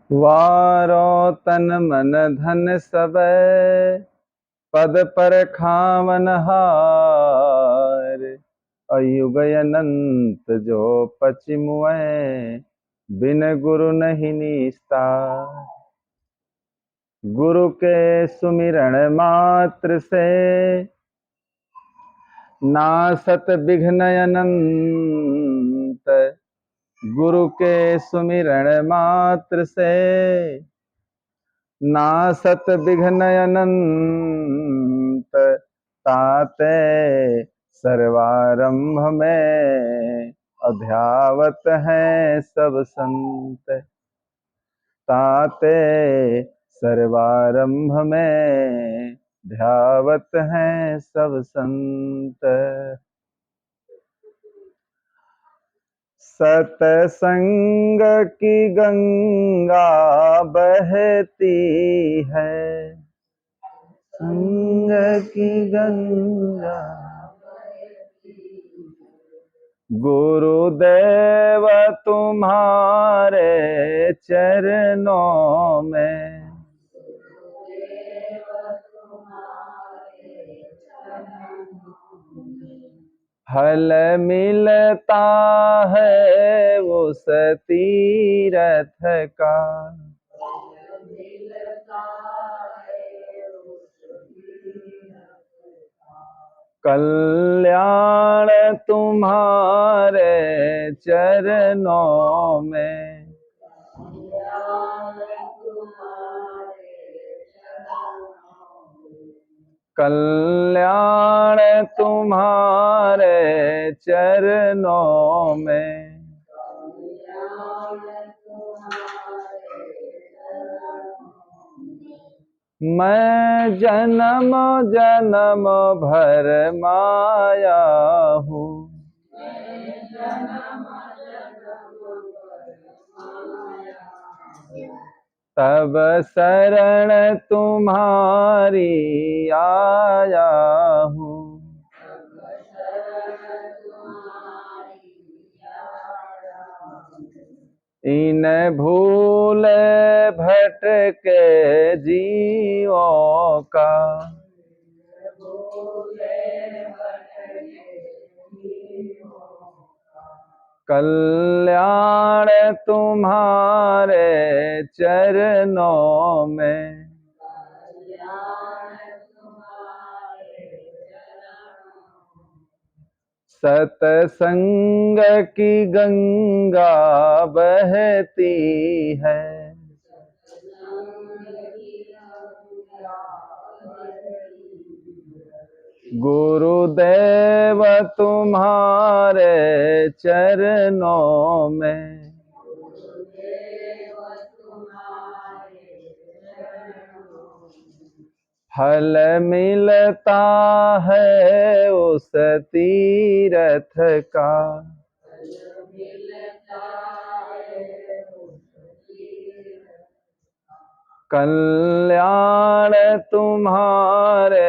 वारो तन मन धन सबे पद पर खावन हार। अयुग अनंत जो पचिमुए बिन गुरु नहीं निस्तार। गुरु के सुमिरण मात्र से नासत विघ्न अनंत। गुरु के सुमिरण मात्र से नासत विघ्न अनंत। ताते सर्वारंभ में अध्यावत हैं सब संत। ताते सर्वारंभ में ध्यावत हैं सब संत। सतसंग की गंगा बहती है। संग की गंगा गुरुदेव तुम्हारे चरणों में। फल मिलता है उस तीरथ का। कल्याण तुम्हारे चरणों में। कल्याण तुम्हारे चरणों में। मैं जन्म जन्म भर माया हूँ। तब शरण तुम्हारी आया हूँ। इन भूल भटके जीवों का। कल्याण तुम्हारे चरणों में। सतसंग की गंगा बहती है। गुरुदेव तुम्हारे चरणों में। फल मिलता है उस तीरथ का। कल्याण तुम्हारे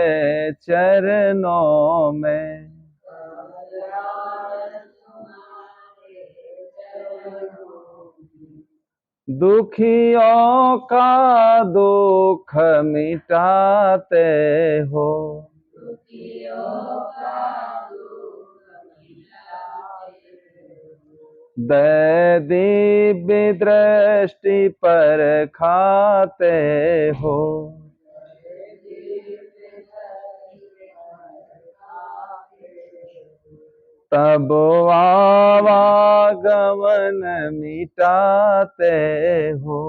चरणों में। दुखियों का दुख मिटाते हो। दया दिव्य दृष्टि पर खाते हो। तब आवागमन मिटाते हो।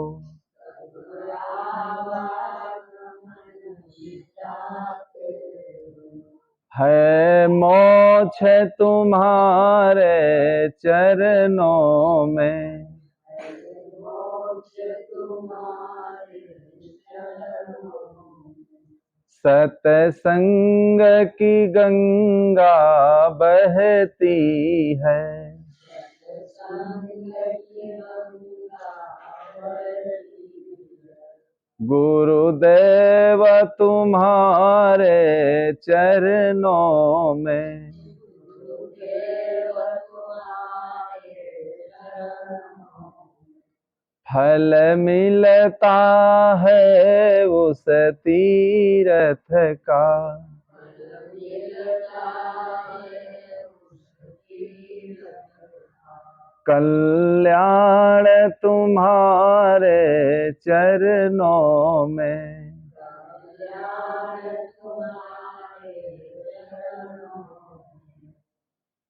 है मोक्ष तुम्हारे चरणों में। सतसंग की गंगा बहती है। गुरुदेव तुम्हारे चरणों में। फल मिलता है उस तीर्थ का, कल्याण तुम्हारे चरणों में,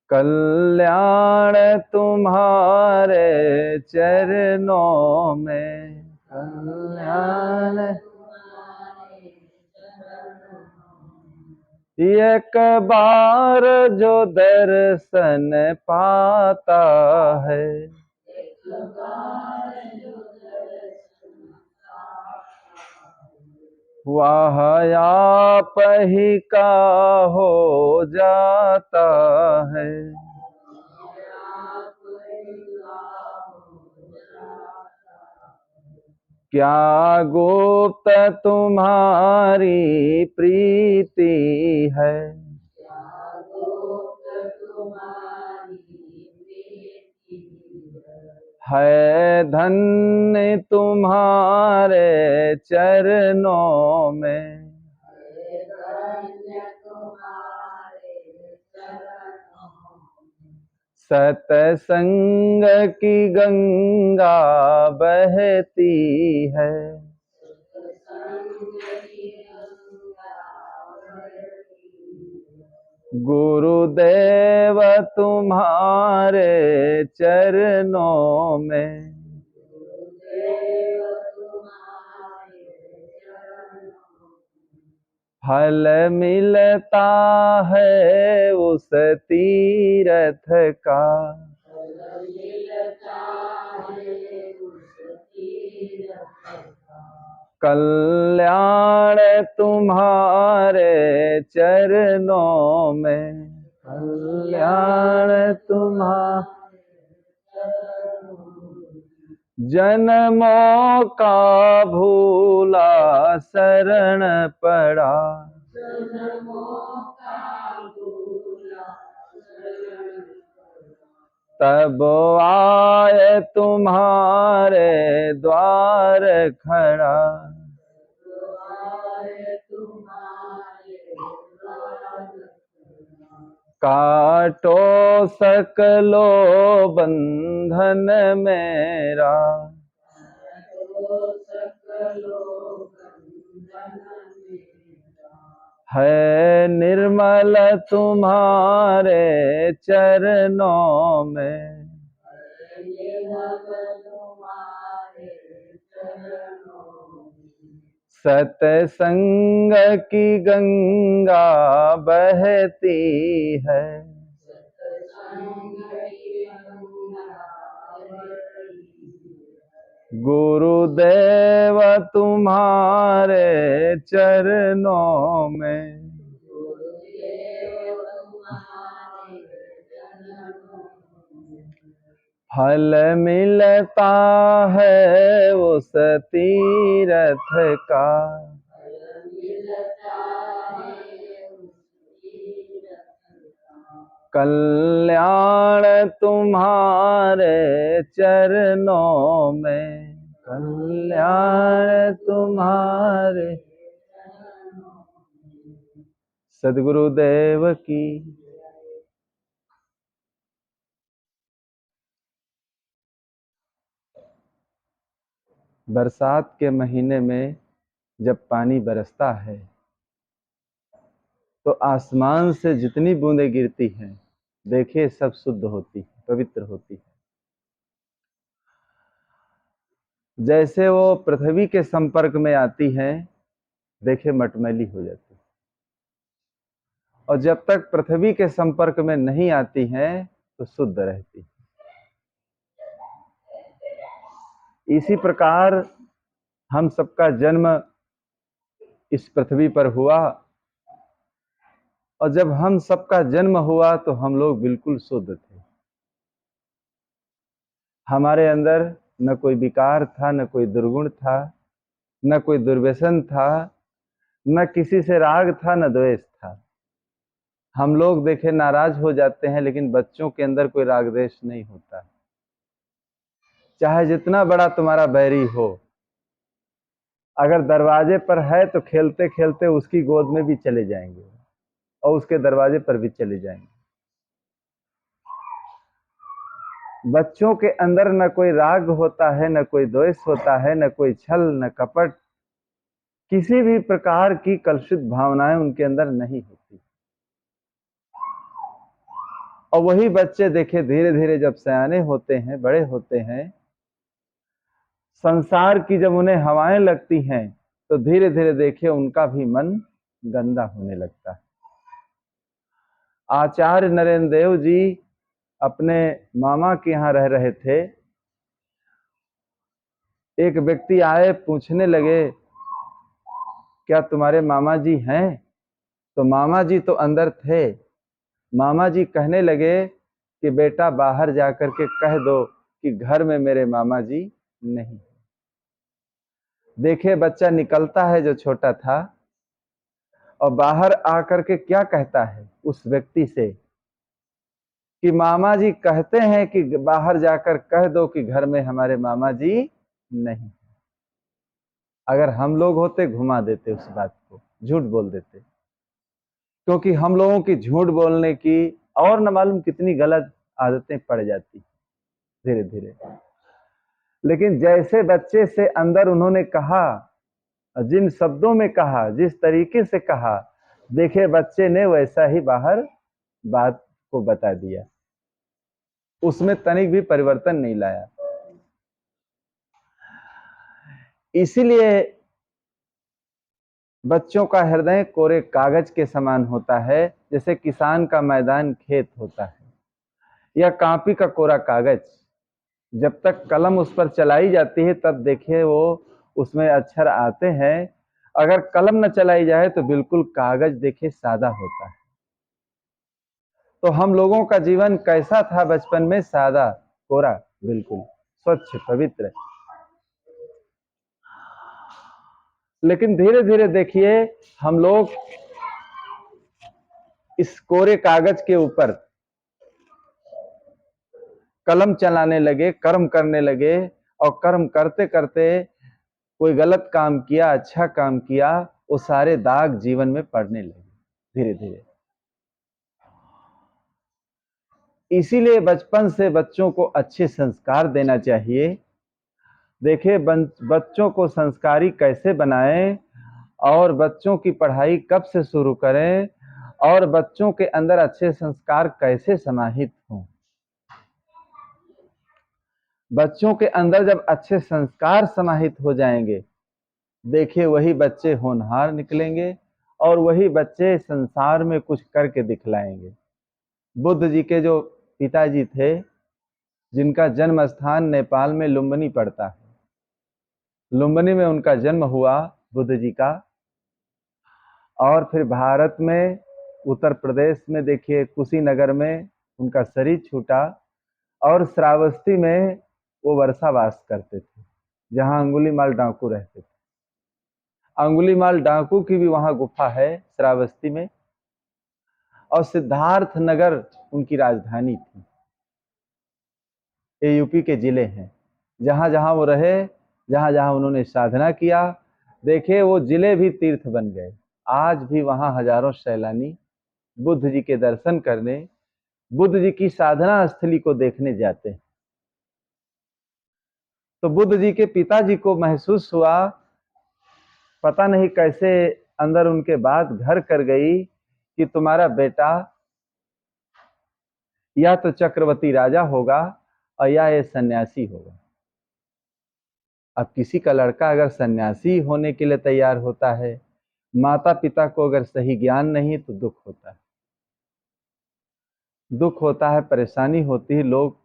कल्याण तुम्हारे चरणों में, कल्याण। एक बार जो दर्शन पाता है, वह आप ही का हो जाता है। क्या गुप्त तुम्हारी प्रीति है, धन्य तुम्हारे चरणों में, सतसंग की गंगा बहती है, गुरुदेव तुम्हारे चरणों में, फल मिलता है उस तीर्थ का, कल्याण तुम्हारे चरणों में, कल्याण तुम्हारे, जन्मों का भूला शरण पड़ा, तब आए तुम्हारे द्वार खड़ा, काटो सकलो बंधन मेरा, है निर्मल तुम्हारे चरणों में, सतसंग की गंगा बहती है, गुरुदेव तुम्हारे चरणों में, फल मिलता है उस तीर्थ का, कल्याण तुम्हारे चरणों में, कल्याण तुम्हारे। सद्गुरुदेव की। बरसात के महीने में जब पानी बरसता है तो आसमान से जितनी बूंदें गिरती हैं, देखिए सब शुद्ध होती है, पवित्र होती है। जैसे वो पृथ्वी के संपर्क में आती हैं, देखिए मटमैली हो जाती है, और जब तक पृथ्वी के संपर्क में नहीं आती हैं तो शुद्ध रहती है। इसी प्रकार हम सबका जन्म इस पृथ्वी पर हुआ, और जब हम सबका जन्म हुआ तो हम लोग बिल्कुल शुद्ध थे। हमारे अंदर न कोई विकार था, न कोई दुर्गुण था, न कोई दुर्व्यसन था, न किसी से राग था, न द्वेष था। हम लोग देखे नाराज हो जाते हैं, लेकिन बच्चों के अंदर कोई राग द्वेष नहीं होता। चाहे जितना बड़ा तुम्हारा बैरी हो, अगर दरवाजे पर है तो खेलते खेलते उसकी गोद में भी चले जाएंगे और उसके दरवाजे पर भी चले जाएंगे। बच्चों के अंदर न कोई राग होता है, न कोई द्वेष होता है, न कोई छल, न कपट, किसी भी प्रकार की कलुषित भावनाएं उनके अंदर नहीं होती। और वही बच्चे देखे धीरे धीरे जब सयाने होते हैं, बड़े होते हैं, संसार की जब उन्हें हवाएं लगती हैं तो धीरे धीरे देखिए उनका भी मन गंदा होने लगता है। आचार्य नरेंद्र देव जी अपने मामा के यहाँ रह रहे थे। एक व्यक्ति आए, पूछने लगे क्या तुम्हारे मामा जी हैं? तो मामा जी तो अंदर थे। मामा जी कहने लगे कि बेटा बाहर जाकर के कह दो कि घर में मेरे मामा जी नहीं। देखे बच्चा निकलता है जो छोटा था और बाहर आकर के क्या कहता है उस व्यक्ति से कि मामा जी कहते हैं कि बाहर जाकर कह दो कि घर में हमारे मामा जी नहीं। अगर हम लोग होते घुमा देते उस बात को, झूठ बोल देते, क्योंकि हम लोगों की झूठ बोलने की और न मालूम कितनी गलत आदतें पड़ जाती धीरे धीरे। लेकिन जैसे बच्चे से अंदर उन्होंने कहा, जिन शब्दों में कहा, जिस तरीके से कहा, देखे बच्चे ने वैसा ही बाहर बात को बता दिया, उसमें तनिक भी परिवर्तन नहीं लाया। इसीलिए बच्चों का हृदय कोरे कागज के समान होता है, जैसे किसान का मैदान खेत होता है या कॉपी का कोरा कागज। जब तक कलम उस पर चलाई जाती है तब देखिए वो उसमें अक्षर आते हैं। अगर कलम न चलाई जाए तो बिल्कुल कागज देखिए सादा होता है। तो हम लोगों का जीवन कैसा था बचपन में? सादा, कोरा, बिल्कुल स्वच्छ, पवित्र। लेकिन धीरे धीरे देखिए हम लोग इस कोरे कागज के ऊपर कलम चलाने लगे, कर्म करने लगे, और कर्म करते करते कोई गलत काम किया, अच्छा काम किया, वो सारे दाग जीवन में पड़ने लगे धीरे धीरे। इसीलिए बचपन से बच्चों को अच्छे संस्कार देना चाहिए। देखिए बच्चों को संस्कारी कैसे बनाएं और बच्चों की पढ़ाई कब से शुरू करें और बच्चों के अंदर अच्छे संस्कार कैसे समाहित हों। बच्चों के अंदर जब अच्छे संस्कार समाहित हो जाएंगे, देखिए वही बच्चे होनहार निकलेंगे और वही बच्चे संसार में कुछ करके दिखलाएंगे। बुद्ध जी के जो पिताजी थे, जिनका जन्म स्थान नेपाल में लुम्बिनी पड़ता है, लुम्बिनी में उनका जन्म हुआ बुद्ध जी का, और फिर भारत में उत्तर प्रदेश में देखिए कुशीनगर में उनका शरीर छूटा और श्रावस्ती में वो वर्षावास करते थे, जहां अंगुलीमाल डाकू रहते थे। अंगुलीमाल डाकू की भी वहां गुफा है श्रावस्ती में, और सिद्धार्थ नगर उनकी राजधानी थी। ये यूपी के जिले हैं जहां जहां वो रहे, जहां जहां उन्होंने साधना किया। देखिए वो जिले भी तीर्थ बन गए। आज भी वहां हजारों सैलानी बुद्ध जी के दर्शन करने, बुद्ध जी की साधना स्थली को देखने जाते हैं। तो बुद्ध जी के पिताजी को महसूस हुआ, पता नहीं कैसे अंदर उनके बात घर कर गई कि तुम्हारा बेटा या तो चक्रवर्ती राजा होगा और या ये सन्यासी होगा। अब किसी का लड़का अगर सन्यासी होने के लिए तैयार होता है, माता पिता को अगर सही ज्ञान नहीं तो दुख होता है, दुख होता है, परेशानी होती है, लोग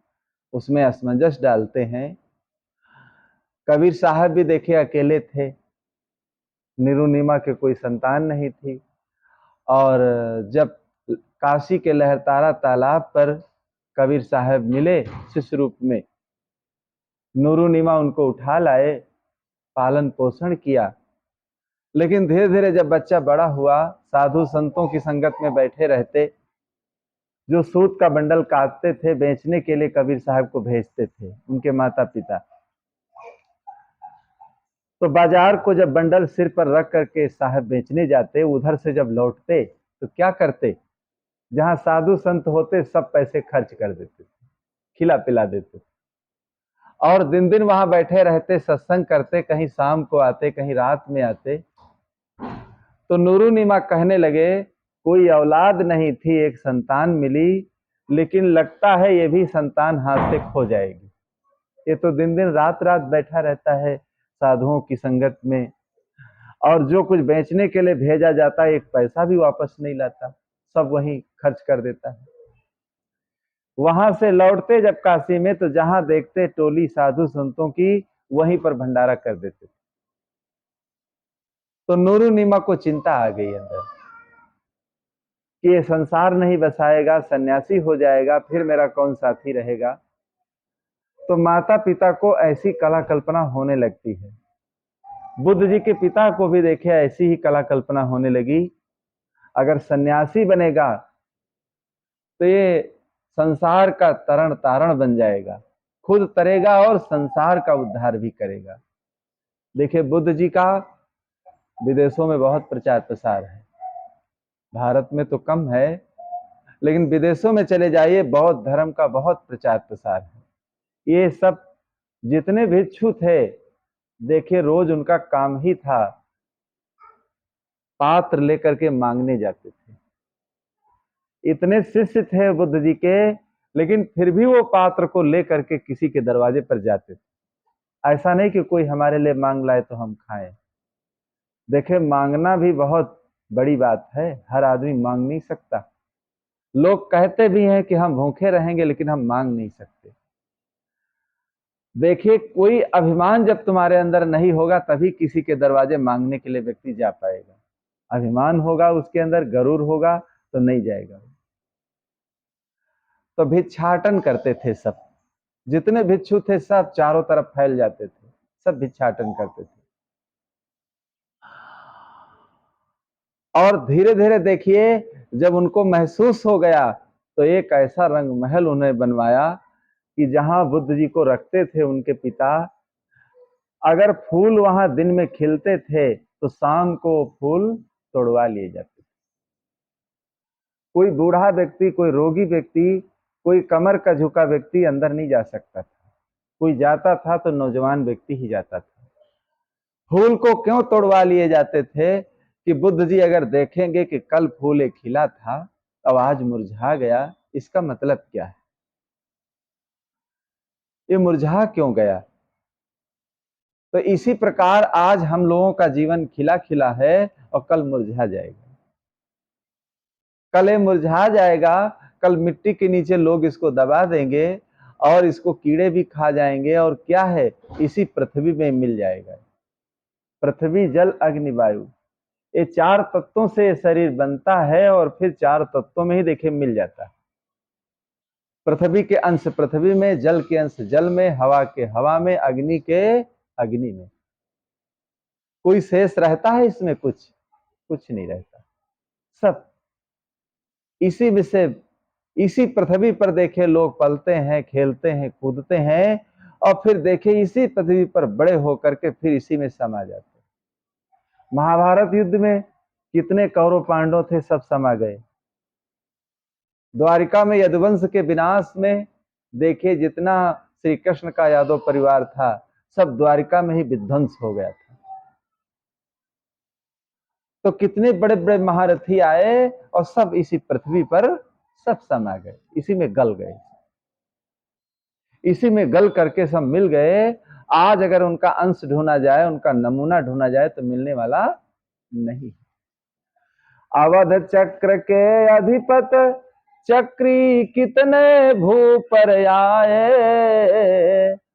उसमें असमंजस डालते हैं। कबीर साहब भी देखिए अकेले थे, निरुनिमा के कोई संतान नहीं थी, और जब काशी के लहरतारा तालाब पर कबीर साहब मिले शिष्य रूप में, नूरुनिमा उनको उठा लाए, पालन पोषण किया। लेकिन धीरे धीरे जब बच्चा बड़ा हुआ, साधु संतों की संगत में बैठे रहते, जो सूत का बंडल काटते थे, बेचने के लिए कबीर साहब को भेजते थे उनके माता पिता। तो बाजार को जब बंडल सिर पर रख करके साहब बेचने जाते, उधर से जब लौटते तो क्या करते, जहां साधु संत होते सब पैसे खर्च कर देते, खिला पिला देते, और दिन दिन वहां बैठे रहते, सत्संग करते, कहीं शाम को आते, कहीं रात में आते। तो नूरू नीमा कहने लगे, कोई औलाद नहीं थी, एक संतान मिली, लेकिन लगता है ये भी संतान हाथ से खो जाएगी। ये तो दिन दिन रात रात बैठा रहता है साधुओं की संगत में, और जो कुछ बेचने के लिए भेजा जाता है एक पैसा भी वापस नहीं लाता, सब वहीं खर्च कर देता है। वहां से लौटते जब काशी में, तो जहां देखते टोली साधु संतों की, वहीं पर भंडारा कर देते। तो नूरू नीमा को चिंता आ गई अंदर कि ये संसार नहीं बसाएगा, सन्यासी हो जाएगा, फिर मेरा कौन साथी रहेगा। तो माता पिता को ऐसी कला कल्पना होने लगती है। बुद्ध जी के पिता को भी देखे ऐसी ही कला कल्पना होने लगी, अगर सन्यासी बनेगा तो ये संसार का तरण तारण बन जाएगा, खुद तरेगा और संसार का उद्धार भी करेगा। देखिए बुद्ध जी का विदेशों में बहुत प्रचार प्रसार है, भारत में तो कम है, लेकिन विदेशों में चले जाइए बौद्ध धर्म का बहुत प्रचार प्रसार है। ये सब जितने भिक्षु थे, देखिए रोज उनका काम ही था पात्र लेकर के मांगने जाते थे। इतने शिष्य थे बुद्ध जी के, लेकिन फिर भी वो पात्र को लेकर के किसी के दरवाजे पर जाते थे। ऐसा नहीं कि कोई हमारे लिए मांग लाए तो हम खाएं। देखे मांगना भी बहुत बड़ी बात है, हर आदमी मांग नहीं सकता। लोग कहते भी हैं कि हम भूखे रहेंगे, लेकिन हम मांग नहीं सकते। देखिए कोई अभिमान जब तुम्हारे अंदर नहीं होगा, तभी किसी के दरवाजे मांगने के लिए व्यक्ति जा पाएगा। अभिमान होगा उसके अंदर, गरूर होगा तो नहीं जाएगा। तो भिक्षाटन करते थे सब, जितने भिक्षु थे सब चारों तरफ फैल जाते थे, सब भिक्षाटन करते थे। और धीरे धीरे देखिए जब उनको महसूस हो गया, तो एक ऐसा रंग महल उन्हें बनवाया कि जहां बुद्ध जी को रखते थे उनके पिता, अगर फूल वहां दिन में खिलते थे तो शाम को फूल तोड़वा लिए जाते थे। कोई बूढ़ा व्यक्ति, कोई रोगी व्यक्ति, कोई कमर का झुका व्यक्ति अंदर नहीं जा सकता था। कोई जाता था तो नौजवान व्यक्ति ही जाता था। फूल को क्यों तोड़वा लिए जाते थे कि बुद्ध जी अगर देखेंगे कि कल फूल एक खिला था, अब आज मुरझा गया, इसका मतलब क्या है, ये मुरझा क्यों गया। तो इसी प्रकार आज हम लोगों का जीवन खिला खिला है और कल मुरझा जाएगा। कल ये मुरझा जाएगा, कल मिट्टी के नीचे लोग इसको दबा देंगे और इसको कीड़े भी खा जाएंगे, और क्या है इसी पृथ्वी में मिल जाएगा। पृथ्वी जल अग्नि वायु, ये चार तत्वों से ये शरीर बनता है, और फिर चार तत्वों में ही देखिए मिल जाता है। पृथ्वी के अंश पृथ्वी में, जल के अंश जल में, हवा के हवा में, अग्नि के अग्नि में। कोई शेष रहता है इसमें? कुछ नहीं रहता। सब इसी में से, इसी पृथ्वी पर देखे लोग पलते हैं, खेलते हैं, कूदते हैं, और फिर देखे इसी पृथ्वी पर बड़े होकर के फिर इसी में समा जाते हैं। महाभारत युद्ध में कितने कौरव पांडव थे, सब समा गए। द्वारिका में यदुवंश के विनाश में देखिए जितना श्री कृष्ण का यादव परिवार था, सब द्वारिका में ही विध्वंस हो गया था। तो कितने बड़े बड़े महारथी आए और सब इसी पृथ्वी पर सब समा गए, इसी में गल गए, इसी में गल करके सब मिल गए। आज अगर उनका अंश ढूंढा जाए, उनका नमूना ढूंढा जाए तो मिलने वाला नहीं। अवध चक्र के अधिपत चक्री कितने भूपर आए,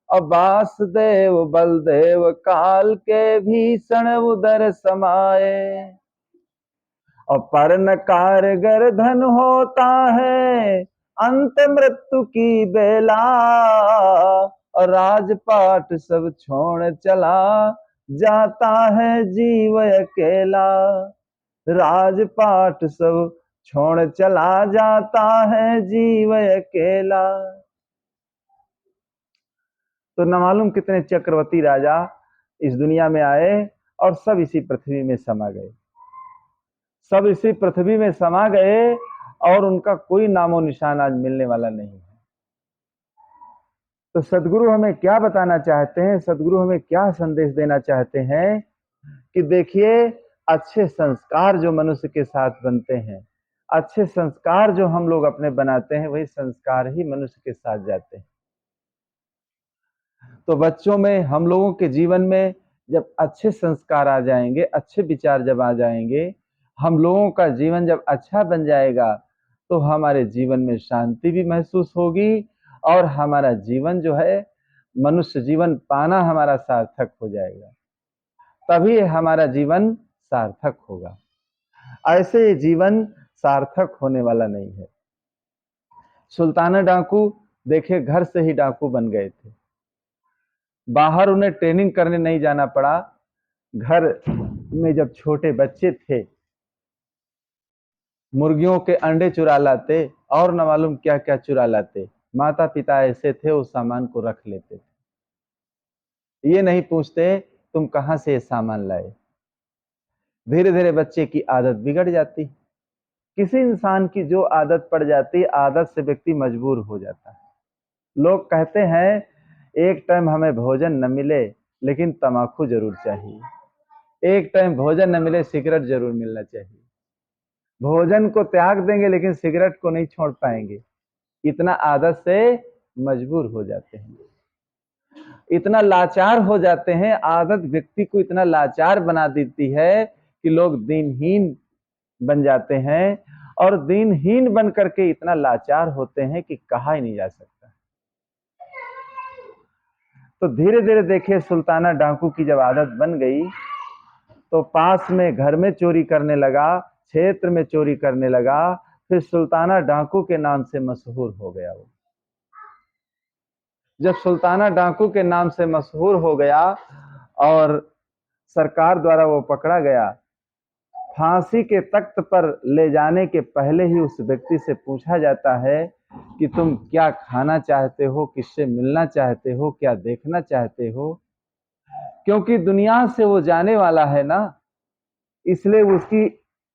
और वासुदेव बलदेव काल के भीषण उदर समाये, और पर्ण कारगर धन होता है अंत मृत्यु की बेला, और राजपाट सब छोड़ चला जाता है जीव अकेला। राजपाट सब छोड़ चला जाता है जीव अकेला। तो न मालूम कितने चक्रवर्ती राजा इस दुनिया में आए और सब इसी पृथ्वी में समा गए, सब इसी पृथ्वी में समा गए और उनका कोई नामो निशान आज मिलने वाला नहीं है। तो सदगुरु हमें क्या बताना चाहते हैं, सदगुरु हमें क्या संदेश देना चाहते हैं कि देखिए, अच्छे संस्कार जो मनुष्य के साथ बनते हैं, अच्छे संस्कार जो हम लोग अपने बनाते हैं, वही संस्कार ही मनुष्य के साथ जाते हैं। तो बच्चों में, हम लोगों के जीवन में जब अच्छे संस्कार आ जाएंगे, अच्छे विचार जब आ जाएंगे, हम लोगों का जीवन जब अच्छा बन जाएगा, तो हमारे जीवन में शांति भी महसूस होगी और हमारा जीवन जो है, मनुष्य जीवन पाना हमारा सार्थक हो जाएगा, तभी हमारा जीवन सार्थक होगा। ऐसे जीवन सार्थक होने वाला नहीं है। सुल्ताना डाकू देखे घर से ही डाकू बन गए थे, बाहर उन्हें ट्रेनिंग करने नहीं जाना पड़ा। घर में जब छोटे बच्चे थे, मुर्गियों के अंडे चुरा लाते और न मालूम क्या क्या चुरा लाते। माता पिता ऐसे थे, उस सामान को रख लेते थे, ये नहीं पूछते तुम कहां से ये सामान लाए। धीरे धीरे बच्चे की आदत बिगड़ जाती। किसी इंसान की जो आदत पड़ जाती, आदत से व्यक्ति मजबूर हो जाता है। लोग कहते हैं एक टाइम हमें भोजन न मिले लेकिन तमाकू जरूर चाहिए, एक टाइम भोजन न मिले सिगरेट जरूर मिलना चाहिए। भोजन को त्याग देंगे लेकिन सिगरेट को नहीं छोड़ पाएंगे, इतना आदत से मजबूर हो जाते हैं, इतना लाचार हो जाते हैं। आदत व्यक्ति को इतना लाचार बना देती है कि लोग दीनहीन बन जाते हैं, और दीनहीन बन करके इतना लाचार होते हैं कि कहा ही नहीं जा सकता। तो धीरे धीरे देखिए, सुल्ताना डाकू की जब आदत बन गई, तो पास में घर में चोरी करने लगा, क्षेत्र में चोरी करने लगा, फिर सुल्ताना डाकू के नाम से मशहूर हो गया वो। जब सुल्ताना डाकू के नाम से मशहूर हो गया और सरकार द्वारा वो पकड़ा गया, फांसी के तख्त पर ले जाने के पहले ही उस व्यक्ति से पूछा जाता है कि तुम क्या खाना चाहते हो, किससे मिलना चाहते हो, क्या देखना चाहते हो। क्योंकि दुनिया से वो जाने वाला है ना, इसलिए उसकी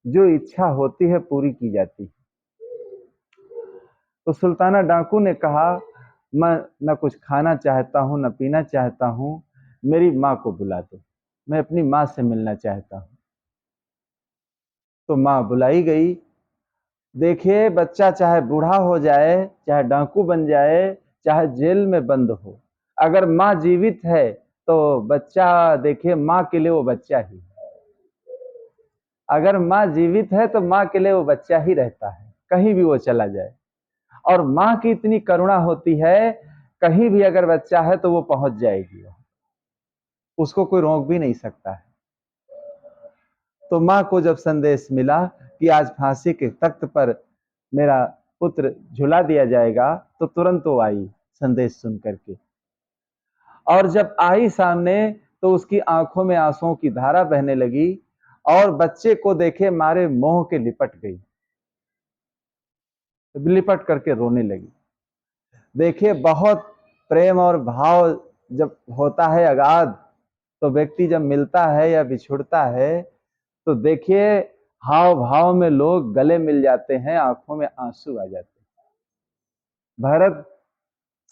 जो इच्छा होती है पूरी की जाती है। तो सुल्ताना डाकू ने कहा, मैं न कुछ खाना चाहता हूं, न पीना चाहता हूं, मेरी माँ को बुला दो, मैं अपनी माँ से मिलना चाहता हूं। तो माँ बुलाई गई। देखिए, बच्चा चाहे बूढ़ा हो जाए, चाहे डाकू बन जाए, चाहे जेल में बंद हो, अगर माँ जीवित है तो बच्चा, देखिए, माँ के लिए वो बच्चा ही है। अगर माँ जीवित है तो माँ के लिए वो बच्चा ही रहता है, कहीं भी वो चला जाए। और माँ की इतनी करुणा होती है, कहीं भी अगर बच्चा है तो वो पहुंच जाएगी, उसको कोई रोक भी नहीं सकता है। तो माँ को जब संदेश मिला कि आज फांसी के तख्त पर मेरा पुत्र झुला दिया जाएगा, तो तुरंत वो आई संदेश सुन करके। और जब आई सामने, तो उसकी आंखों में आंसुओं की धारा बहने लगी और बच्चे को देखे मारे मोह के लिपट गई, लिपट करके रोने लगी। देखिए, बहुत प्रेम और भाव जब होता है अगाध, तो व्यक्ति जब मिलता है या बिछुड़ता है, तो देखिए हाव भाव में लोग गले मिल जाते हैं, आंखों में आंसू आ जाते हैं। भरत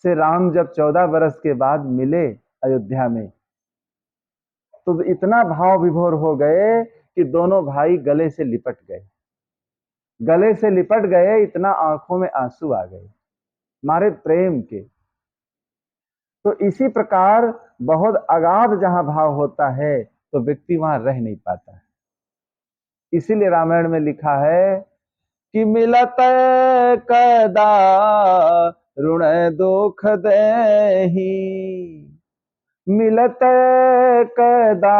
से राम जब 14 बरस के बाद मिले अयोध्या में, तो इतना भाव विभोर हो गए कि दोनों भाई गले से लिपट गए, गले से लिपट गए, इतना आंखों में आंसू आ गए मारे प्रेम के। तो इसी प्रकार बहुत अगाध जहां भाव होता है, तो व्यक्ति वहां रह नहीं पाता है। इसीलिए रामायण में लिखा है कि मिलत कदा ऋण दुख देहि, मिलत कदा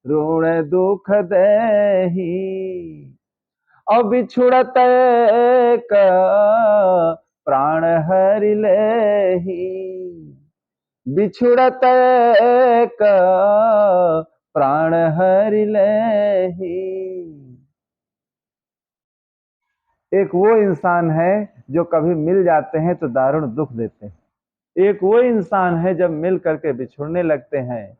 ऋण दुख देहि, और बिछुड़त क प्राण हरि लेहि, बिछुड़त क प्राण हरि लेहि। एक वो इंसान है जो कभी मिल जाते हैं तो दारुण दुख देते हैं, एक वो इंसान है जब मिल करके बिछुड़ने लगते हैं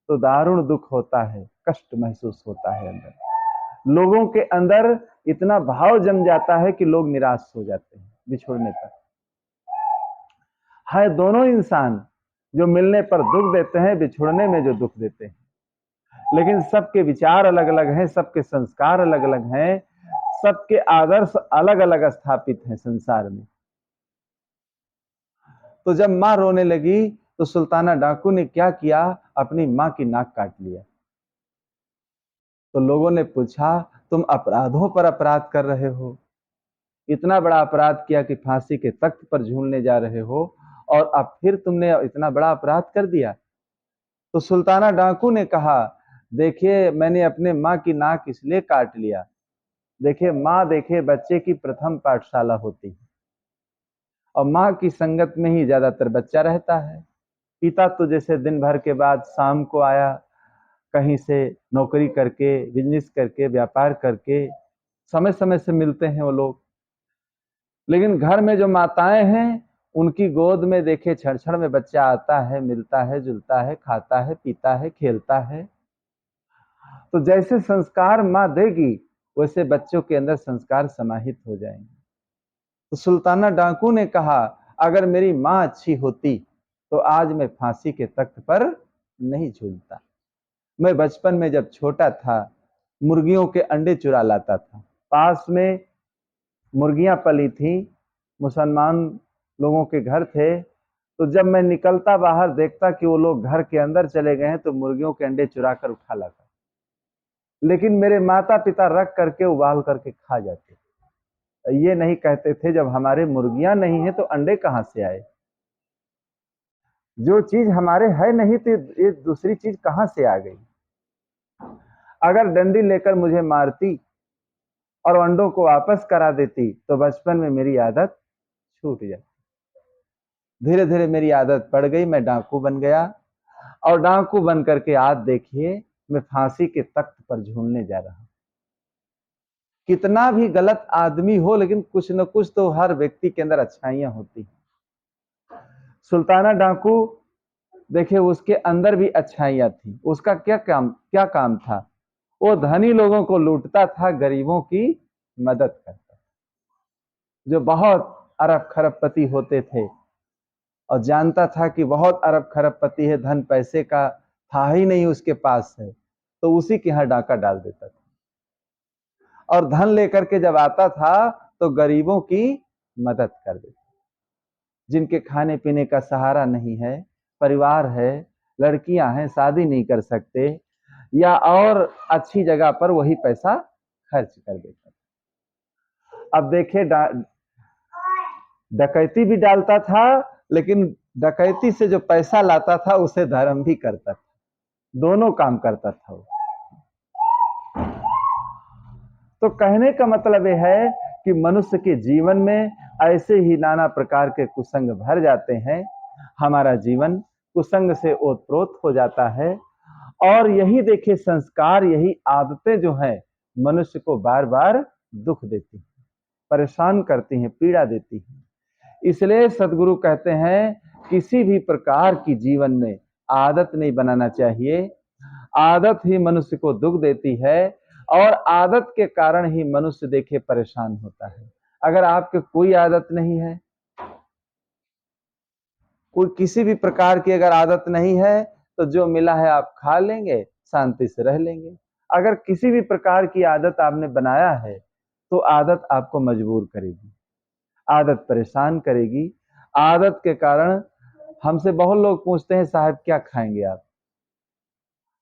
तो दारुण दुख होता है, कष्ट महसूस होता है। अंदर लोगों के अंदर इतना भाव जम जाता है कि लोग निराश हो जाते हैं बिछुड़ने पर। है दोनों इंसान जो मिलने पर दुख देते हैं, बिछुड़ने में जो दुख देते हैं, लेकिन सबके विचार अलग अलग हैं, सबके संस्कार अलग अलग हैं, सबके आदर्श अलग अलग स्थापित हैं संसार में। तो जब मां रोने लगी तो सुल्ताना डाकू ने क्या किया, अपनी मां की नाक काट लिया। तो लोगों ने पूछा, तुम अपराधों पर अपराध कर रहे हो, इतना बड़ा अपराध किया कि फांसी के तख्त पर झूलने जा रहे हो, और अब फिर तुमने इतना बड़ा अपराध कर दिया। तो सुल्ताना डाकू ने कहा, देखिए मैंने अपने माँ की नाक इसलिए काट लिया, देखिए माँ, देखिए बच्चे की प्रथम पाठशाला होती है और माँ की संगत में ही ज्यादातर बच्चा रहता है। पिता तो जैसे दिन भर के बाद शाम को आया, कहीं से नौकरी करके, बिजनेस करके, व्यापार करके, समय समय से मिलते हैं वो लोग। लेकिन घर में जो माताएं हैं, उनकी गोद में देखे क्षण क्षण में बच्चा आता है, मिलता है, जुलता है, खाता है, पीता है, खेलता है। तो जैसे संस्कार माँ देगी वैसे बच्चों के अंदर संस्कार समाहित हो जाएंगे। तो सुल्ताना डाकू ने कहा, अगर मेरी माँ अच्छी होती तो आज मैं फांसी के तख्त पर नहीं झूलता। मैं बचपन में जब छोटा था मुर्गियों के अंडे चुरा लाता था, पास में मुर्गियां पली थी, मुसलमान लोगों के घर थे। तो जब मैं निकलता बाहर देखता कि वो लोग घर के अंदर चले गए हैं तो मुर्गियों के अंडे चुरा कर उठा लाता, लेकिन मेरे माता पिता रख करके उबाल करके खा जाते। ये नहीं कहते थे जब हमारे मुर्गियां नहीं है तो अंडे कहां से आए, जो चीज हमारे है नहीं तो ये दूसरी चीज कहां से आ गई। अगर डंडी लेकर मुझे मारती और अंडों को वापस करा देती तो बचपन में मेरी आदत छूट जाती। धीरे धीरे मेरी आदत पड़ गई, मैं डाकू बन गया, और डाकू बन करके आज देखिए मैं फांसी के तख्त पर झूलने जा रहा हूं। कितना भी गलत आदमी हो लेकिन कुछ न कुछ तो हर व्यक्ति के अंदर अच्छाइयां होती। सुल्ताना डाकू देखिए उसके अंदर भी अच्छाइयां थी। उसका क्या काम था, वो धनी लोगों को लूटता था, गरीबों की मदद करता। जो बहुत अरब खरबपति होते थे और जानता था कि बहुत अरब खरबपति है, धन पैसे का था ही नहीं उसके पास है, तो उसी के यहाँ डाका डाल देता था। और धन लेकर के जब आता था तो गरीबों की मदद कर देता। जिनके खाने पीने का सहारा नहीं है, परिवार है, लड़कियां हैं, शादी नहीं कर सकते, या और अच्छी जगह पर वही पैसा खर्च कर देता। अब देखिए डकैती भी डालता था, लेकिन डकैती से जो पैसा लाता था उसे धर्म भी करता था, दोनों काम करता था वो। तो कहने का मतलब यह है कि मनुष्य के जीवन में ऐसे ही नाना प्रकार के कुसंग भर जाते हैं, हमारा जीवन कुसंग से ओतप्रोत हो जाता है। और यही देखिए संस्कार, यही आदतें जो हैं मनुष्य को बार बार दुख देती हैं, परेशान करती हैं, पीड़ा देती हैं। इसलिए सदगुरु कहते हैं किसी भी प्रकार की जीवन में आदत नहीं बनाना चाहिए। आदत ही मनुष्य को दुख देती है और आदत के कारण ही मनुष्य देखिए परेशान होता है। अगर आपके कोई आदत नहीं है, कोई किसी भी प्रकार की अगर आदत नहीं है, तो जो मिला है आप खा लेंगे, शांति से रह लेंगे। अगर किसी भी प्रकार की आदत आपने बनाया है तो आदत आपको मजबूर करेगी, आदत परेशान करेगी। आदत के कारण हमसे बहुत लोग पूछते हैं, साहब क्या खाएंगे आप?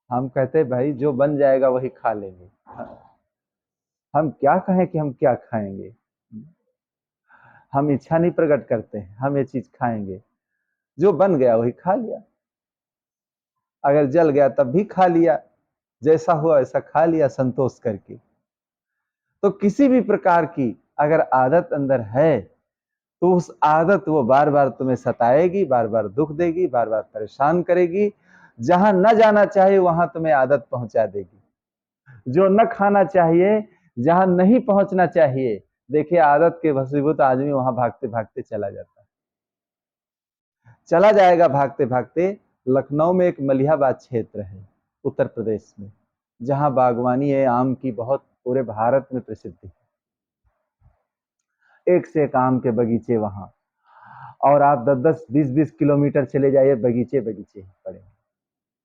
हम कहते हैं भाई जो बन जाएगा वही खा लेंगे। हम क्या कहें कि हम क्या खाएंगे, हम इच्छा नहीं प्रकट करते हैं हम ये चीज खाएंगे, जो बन गया वही खा लिया। अगर जल गया तब भी खा लिया, जैसा हुआ वैसा खा लिया संतोष करके। तो किसी भी प्रकार की अगर आदत अंदर है तो उस आदत वो बार बार तुम्हें सताएगी, बार बार दुख देगी, बार बार परेशान करेगी। जहां न जाना चाहिए वहां तुम्हें आदत पहुंचा देगी। जो न खाना चाहिए, जहां नहीं पहुंचना चाहिए देखिए आदत के वशीभूत आदमी वहां भागते भागते चला जाता है, चला जाएगा भागते भागते। लखनऊ में एक मलिहाबाद क्षेत्र है उत्तर प्रदेश में, जहां बागवानी है आम की, बहुत पूरे भारत में प्रसिद्धि है। एक से एक आम के बगीचे वहां, और आप 10-10, 20-20 किलोमीटर चले जाइए, बगीचे बगीचे पड़े।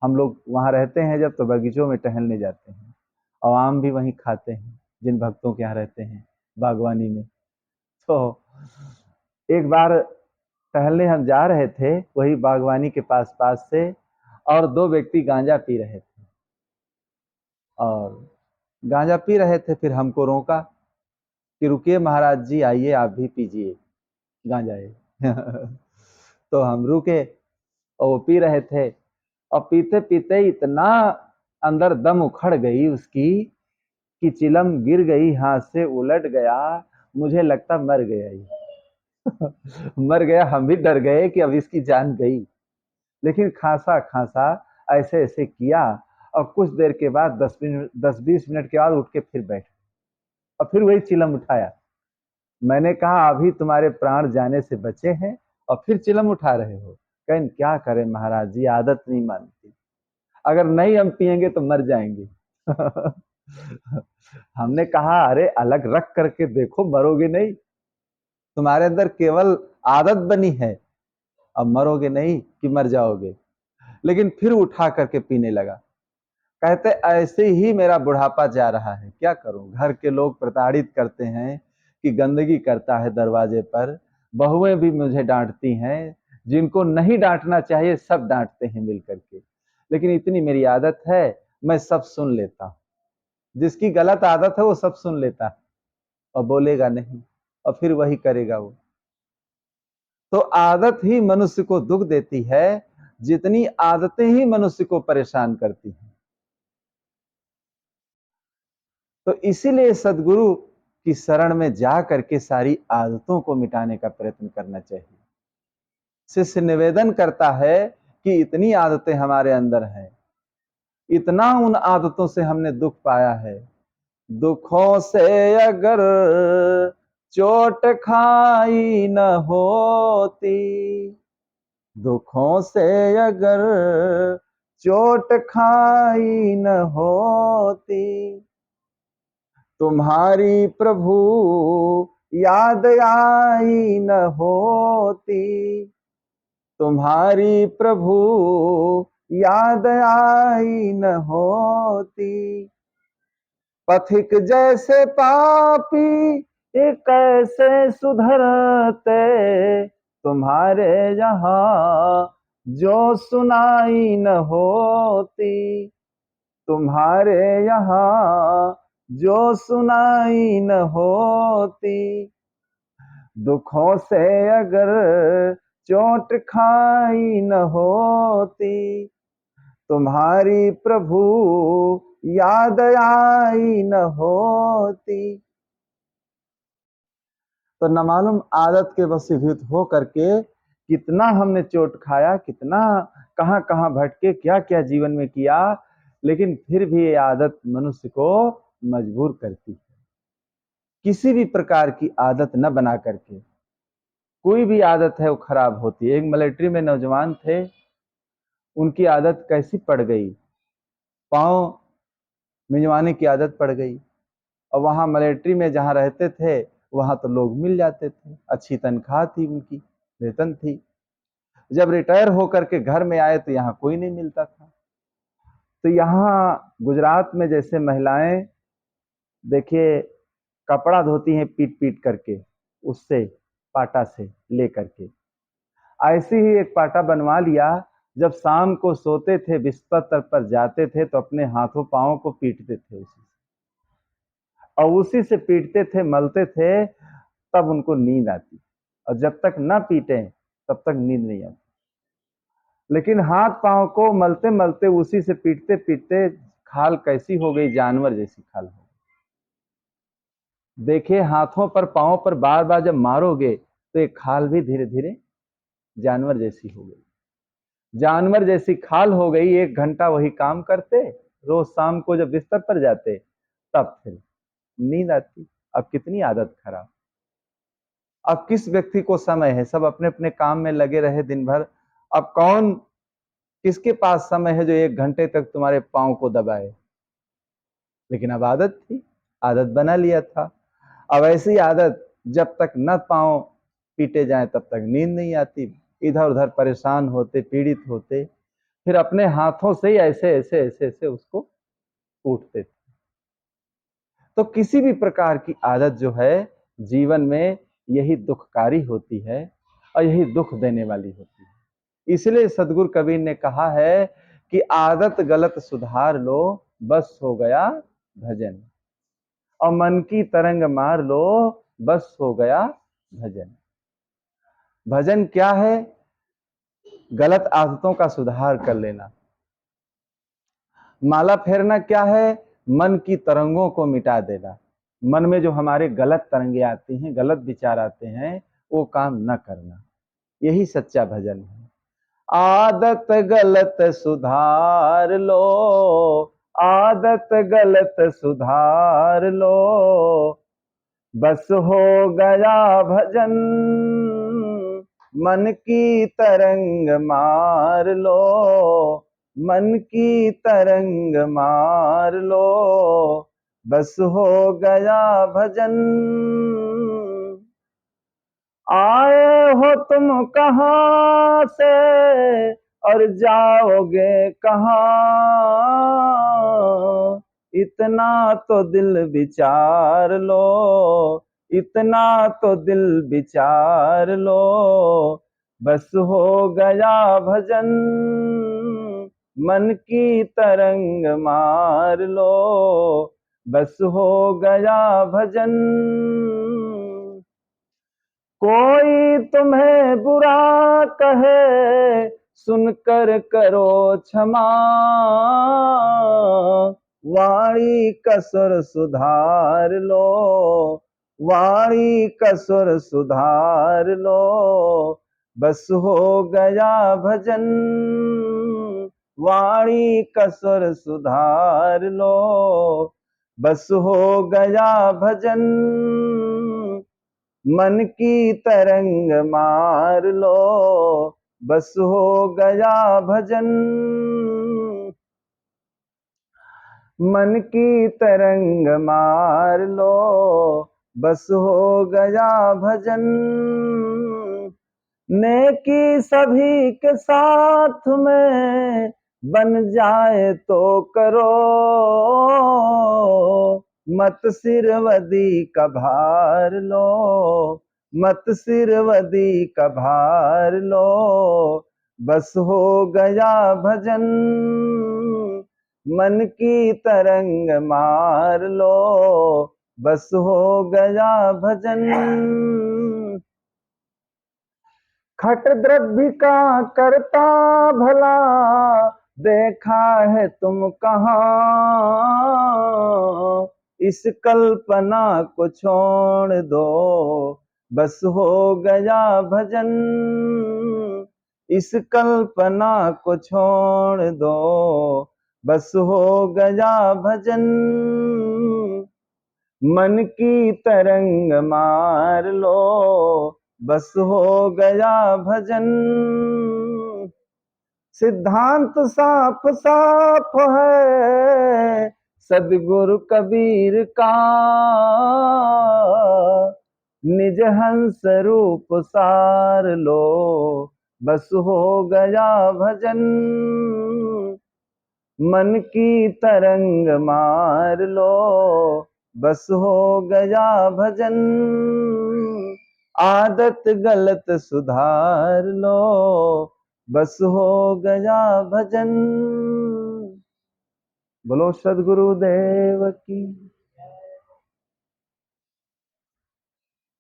हम लोग वहां रहते हैं जब, तो बगीचों में टहलने जाते हैं और आम भी वहीं खाते हैं, जिन भक्तों के यहाँ रहते हैं बागवानी में। तो एक बार टहलने हम जा रहे थे वही बागवानी के पास पास से, और दो व्यक्ति गांजा पी रहे थे, और गांजा पी रहे थे। फिर हमको रोका कि रुकिए महाराज जी, आइए आप भी पीजिए गांजा है। तो हम रुके, और वो पी रहे थे, और पीते पीते इतना अंदर दम उखड़ गई उसकी कि चिलम गिर गई, हाथ से उलट गया। मुझे लगता मर गया ही। मर गया। हम भी डर गए कि अब इसकी जान गई। लेकिन खांसा खांसा ऐसे ऐसे किया, और कुछ देर के बाद 10-20 मिनट के बाद उठ के फिर बैठ, और फिर वही चिलम उठाया। मैंने कहा अभी तुम्हारे प्राण जाने से बचे हैं और फिर चिलम उठा रहे हो। कहें क्या करें महाराज जी, आदत नहीं मानती, अगर नहीं हम पिएंगे तो मर जाएंगे। हमने कहा अरे अलग रख करके देखो, मरोगे नहीं, तुम्हारे अंदर केवल आदत बनी है, अब मरोगे नहीं कि मर जाओगे। लेकिन फिर उठा करके पीने लगा। कहते ऐसे ही मेरा बुढ़ापा जा रहा है, क्या करूं, घर के लोग प्रताड़ित करते हैं कि गंदगी करता है दरवाजे पर, बहुएं भी मुझे डांटती हैं, जिनको नहीं डांटना चाहिए सब डांटते हैं मिल करके। लेकिन इतनी मेरी आदत है, मैं सब सुन लेता हूं, जिसकी गलत आदत है वो सब सुन लेता है और बोलेगा नहीं, और फिर वही करेगा वो। तो आदत ही मनुष्य को दुख देती है, जितनी आदतें ही मनुष्य को परेशान करती हैं। तो इसीलिए सदगुरु की शरण में जा करके सारी आदतों को मिटाने का प्रयत्न करना चाहिए। शिष्य निवेदन करता है कि इतनी आदतें हमारे अंदर हैं, इतना उन आदतों से हमने दुख पाया है, दुखों से अगर चोट खाई न होती, दुखों से अगर चोट खाई न होती, तुम्हारी प्रभु याद आई न होती, तुम्हारी प्रभु याद आई न होती, पथिक जैसे पापी ये कैसे सुधरते, तुम्हारे यहाँ जो सुनाई न होती, तुम्हारे यहाँ जो सुनाई न होती, दुखों से अगर चोट खाई न होती, तुम्हारी प्रभु याद आई न होती। तो न मालूम आदत के वशीभूत हो करके कितना हमने चोट खाया, कितना कहां कहां भटके, क्या क्या जीवन में किया, लेकिन फिर भी ये आदत मनुष्य को मजबूर करती है। किसी भी प्रकार की आदत न बना करके, कोई भी आदत है वो खराब होती है। एक मिलिट्री में नौजवान थे, उनकी आदत कैसी पड़ गई, पांव मिंजवाने की आदत पड़ गई। और वहां मिलिट्री में जहां रहते थे वहां तो लोग मिल जाते थे, अच्छी तनख्वाह थी उनकी, वेतन थी। जब रिटायर होकर के घर में आए तो यहाँ कोई नहीं मिलता था। तो यहाँ गुजरात में जैसे महिलाएं देखिए कपड़ा धोती हैं पीट पीट करके, उससे पाटा से ले करके, ऐसे ही एक पाटा बनवा लिया। जब शाम को सोते थे बिस्तर पर जाते थे तो अपने हाथों पांवों को पीटते थे उसी से, और उसी से पीटते थे, मलते थे, तब उनको नींद आती। और जब तक ना पीटे तब तक नींद नहीं आती। लेकिन हाथ पांव को मलते मलते, उसी से पीटते पीटते खाल कैसी हो गई, जानवर जैसी खाल हो गई। देखिए हाथों पर पांवों पर बार बार जब मारोगे तो एक खाल भी धीरे धीरे जानवर जैसी हो गई। जानवर जैसी खाल हो गई। 1 घंटा वही काम करते, रोज शाम को जब बिस्तर पर जाते तब फिर नींद आती। अब कितनी आदत खराब। अब किस व्यक्ति को समय है, सब अपने अपने काम में लगे रहे दिन भर। अब कौन, किसके पास समय है जो 1 घंटे तक तुम्हारे पांव को दबाए। लेकिन अब आदत थी, आदत बना लिया था। अब ऐसी आदत, जब तक न पांव पीटे जाए तब तक नींद नहीं आती। इधर उधर परेशान होते, पीड़ित होते, फिर अपने हाथों से ही ऐसे ऐसे ऐसे ऐसे उसको उठते थे। तो किसी भी प्रकार की आदत जो है जीवन में, यही दुखकारी होती है और यही दुख देने वाली होती है। इसलिए सदगुरु कबीर ने कहा है कि आदत गलत सुधार लो, बस हो गया भजन। और मन की तरंग मार लो, बस हो गया भजन। भजन क्या है? गलत आदतों का सुधार कर लेना। माला फेरना क्या है? मन की तरंगों को मिटा देना। मन में जो हमारे गलत तरंगे आती हैं, गलत विचार आते हैं, वो काम न करना। यही सच्चा भजन है। आदत गलत सुधार लो, आदत गलत सुधार लो, बस हो गया भजन। मन की तरंग मार लो, मन की तरंग मार लो, बस हो गया भजन। आए हो तुम कहां से और जाओगे कहां, इतना तो दिल विचार लो, इतना तो दिल विचार लो, बस हो गया भजन। मन की तरंग मार लो, बस हो गया भजन। कोई तुम्हें बुरा कहे, सुनकर करो क्षमा, वाणी कसुर सुधार लो, वाणी कसुर सुधार लो, बस हो गया भजन। वाणी कसुर सुधार लो, बस हो गया भजन। मन की तरंग मार लो, बस हो गया भजन। मन की तरंग मार लो, बस हो गया भजन। नेकी सभी के साथ में बन जाए तो करो, मत सिरवदी का भार लो, मत सिरवदी का भार लो, बस हो गया भजन। मन की तरंग मार लो, बस हो गया भजन। खट द्रव्य का करता भला, देखा है तुम कहाँ, इस कल्पना को छोड़ दो, बस हो गया भजन। इस कल्पना को छोड़ दो, बस हो गया भजन। मन की तरंग मार लो, बस हो गया भजन। सिद्धांत साफ साफ है सदगुरु कबीर का, निज हंस रूप सार लो, बस हो गया भजन। मन की तरंग मार लो, बस हो गया भजन। आदत गलत सुधार लो, बस हो गया भजन। बोलो सद्गुरुदेव की।